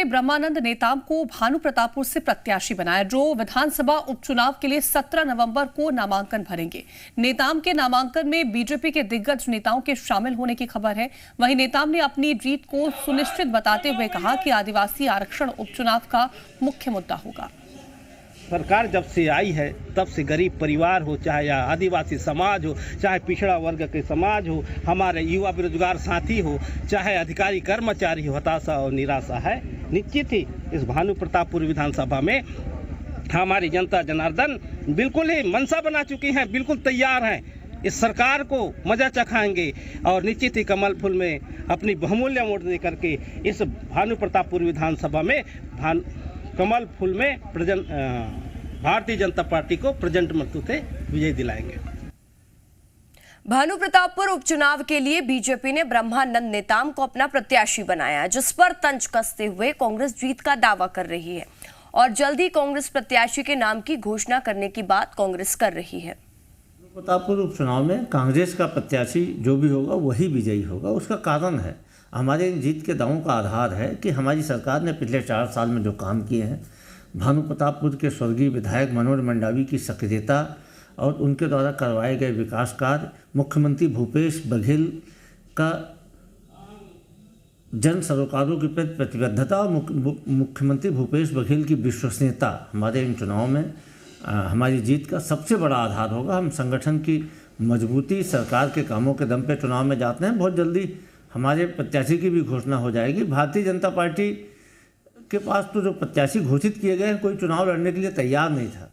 ने ब्रह्मानंद नेताम को भानु प्रतापपुर से प्रत्याशी बनाया, जो विधानसभा उपचुनाव के लिए 17 नवंबर को नामांकन भरेंगे। नेताम के नामांकन में बीजेपी के दिग्गज नेताओं के शामिल होने की खबर है। वहीं नेताम ने अपनी जीत को सुनिश्चित बताते हुए कहा कि आदिवासी आरक्षण उपचुनाव का मुख्य मुद्दा होगा। सरकार जब से आई है तब से गरीब परिवार हो, चाहे या आदिवासी समाज हो, चाहे पिछड़ा वर्ग के समाज हो, हमारे युवा बेरोजगार साथी हो, चाहे अधिकारी कर्मचारी हो, हताशा और निराशा है। निश्चित ही इस भानु प्रतापपुर विधानसभा में हमारी जनता जनार्दन बिल्कुल ही मनसा बना चुकी हैं, बिल्कुल तैयार हैं। इस सरकार को मजा चखाएंगे और निश्चित ही कमल फूल में अपनी बहुमूल्य वोट दे करके इस भानु प्रतापपुर विधानसभा में कमल फूल में भारतीय जनता पार्टी को प्रेजेंट मतों से विजय दिलाएंगे। भानु प्रतापपुर उपचुनाव के लिए बीजेपी ने ब्रह्मानंद नेताम को अपना प्रत्याशी बनाया, जिस पर तंज कसते हुए कांग्रेस जीत का दावा कर रही है और जल्द ही कांग्रेस प्रत्याशी के नाम की घोषणा करने की बात कांग्रेस कर रही है। प्रतापपुर उपचुनाव में कांग्रेस का प्रत्याशी जो भी होगा वही विजयी होगा। उसका कारण है, हमारे जीत के दावों का आधार है कि हमारी सरकार ने पिछले 4 साल में जो काम किए हैं, भानु प्रतापपुर के स्वर्गीय विधायक मनोज मंडावी की सक्रियता और उनके द्वारा करवाए गए विकास कार्य, मुख्यमंत्री भूपेश बघेल का जन सरोकारों के प्रति प्रतिबद्धता और मुख्यमंत्री भूपेश बघेल की विश्वसनीयता हमारे इन चुनाव में हमारी जीत का सबसे बड़ा आधार होगा। हम संगठन की मजबूती, सरकार के कामों के दम पे चुनाव में जाते हैं। बहुत जल्दी हमारे प्रत्याशी की भी घोषणा हो जाएगी। भारतीय जनता पार्टी के पास तो जो प्रत्याशी घोषित किए गए हैं, कोई चुनाव लड़ने के लिए तैयार नहीं था।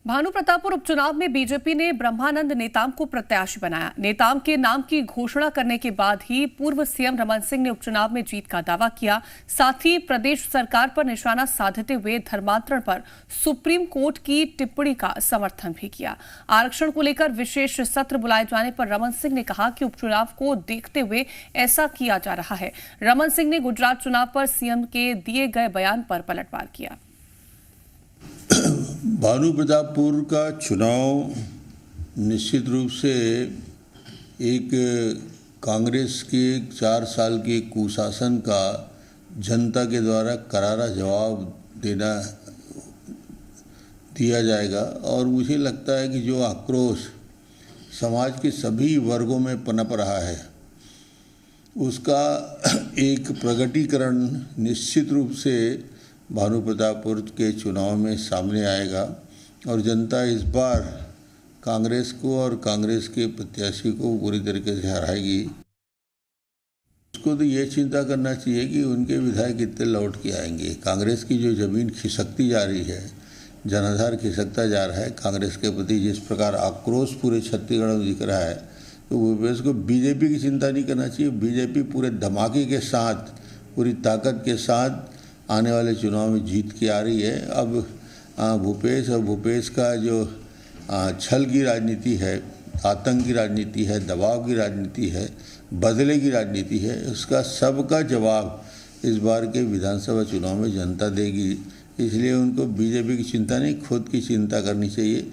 भानु प्रतापपुर उपचुनाव में बीजेपी ने ब्रह्मानंद नेताम को प्रत्याशी बनाया। नेताम के नाम की घोषणा करने के बाद ही पूर्व सीएम रमन सिंह ने उपचुनाव में जीत का दावा किया। साथ ही प्रदेश सरकार पर निशाना साधते हुए धर्मांतरण पर सुप्रीम कोर्ट की टिप्पणी का समर्थन भी किया। आरक्षण को लेकर विशेष सत्र बुलाए जाने पर रमन सिंह ने कहा कि उपचुनाव को देखते हुए ऐसा किया जा रहा है। रमन सिंह ने गुजरात चुनाव पर सीएम के दिए गए बयान पर पलटवार किया। भानु प्रतापपुर का चुनाव निश्चित रूप से एक कांग्रेस के 4 साल के कुशासन का जनता के द्वारा करारा जवाब दिया जाएगा। और मुझे लगता है कि जो आक्रोश समाज के सभी वर्गों में पनप रहा है, उसका एक प्रकटीकरण निश्चित रूप से भानु प्रतापपुर के चुनाव में सामने आएगा और जनता इस बार कांग्रेस को और कांग्रेस के प्रत्याशी को पूरी तरीके से हराएगी। उसको तो ये चिंता करना चाहिए कि उनके विधायक कितने लौट के आएंगे। कांग्रेस की जो जमीन खिसकती जा रही है, जनाधार खिसकता जा रहा है, कांग्रेस के प्रति जिस प्रकार आक्रोश पूरे छत्तीसगढ़ में दिख रहा है, तो भूपेश को बीजेपी की चिंता नहीं करना चाहिए। बीजेपी पूरे धमाके के साथ, पूरी ताकत के साथ आने वाले चुनाव में जीत के आ रही है। अब भूपेश का जो छल की राजनीति है, आतंक की राजनीति है, दबाव की राजनीति है, बदले की राजनीति है, उसका सबका जवाब इस बार के विधानसभा चुनाव में जनता देगी। इसलिए उनको बीजेपी की चिंता नहीं, खुद की चिंता करनी चाहिए।